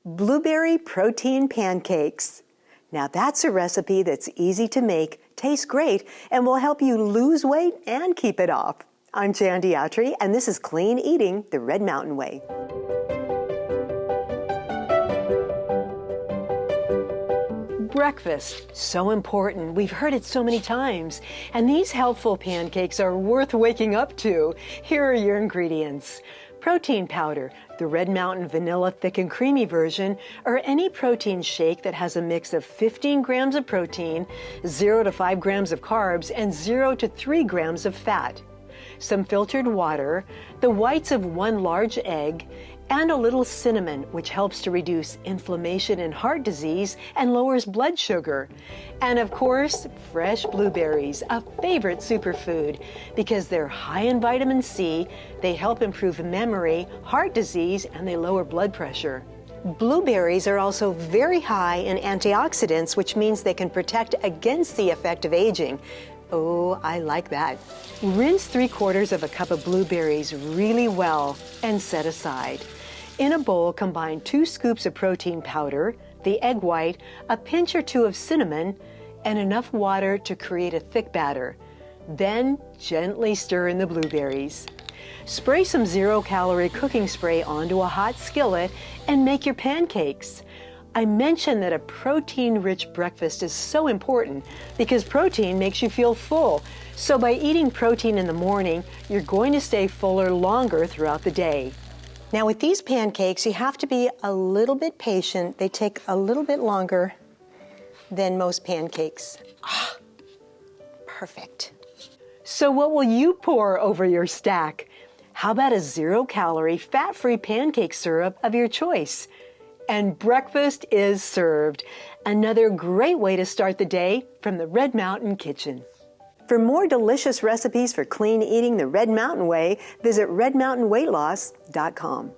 Blueberry protein pancakes. Now that's a recipe that's easy to make, tastes great, and will help you lose weight and keep it off. I'm Jandy Autry, and this is Clean Eating the Red Mountain Way. Breakfast, so important. We've heard it so many times. And these helpful pancakes are worth waking up to. Here are your ingredients. Protein powder, the Red Mountain Vanilla Thick and Creamy version, or any protein shake that has a mix of 15 grams of protein, 0 to 5 grams of carbs, and 0 to 3 grams of fat. Some filtered water, the whites of 1 large egg, and a little cinnamon, which helps to reduce inflammation and heart disease and lowers blood sugar. And of course, fresh blueberries, a favorite superfood, because they're high in vitamin C, they help improve memory, heart disease, and they lower blood pressure. Blueberries are also very high in antioxidants, which means they can protect against the effect of aging. Oh, I like that. Rinse 3/4 of a cup of blueberries really well and set aside. In a bowl, combine 2 scoops of protein powder, the egg white, a pinch or 2 of cinnamon, and enough water to create a thick batter. Then gently stir in the blueberries. Spray some 0-calorie cooking spray onto a hot skillet and make your pancakes. I mentioned that a protein-rich breakfast is so important because protein makes you feel full. So by eating protein in the morning, you're going to stay fuller longer throughout the day. Now with these pancakes, you have to be a little bit patient. They take a little bit longer than most pancakes. Ah, perfect. So what will you pour over your stack? How about a 0-calorie, fat-free pancake syrup of your choice? And breakfast is served. Another great way to start the day from the Red Mountain Kitchen. For more delicious recipes for clean eating the Red Mountain Way, visit redmountainweightloss.com.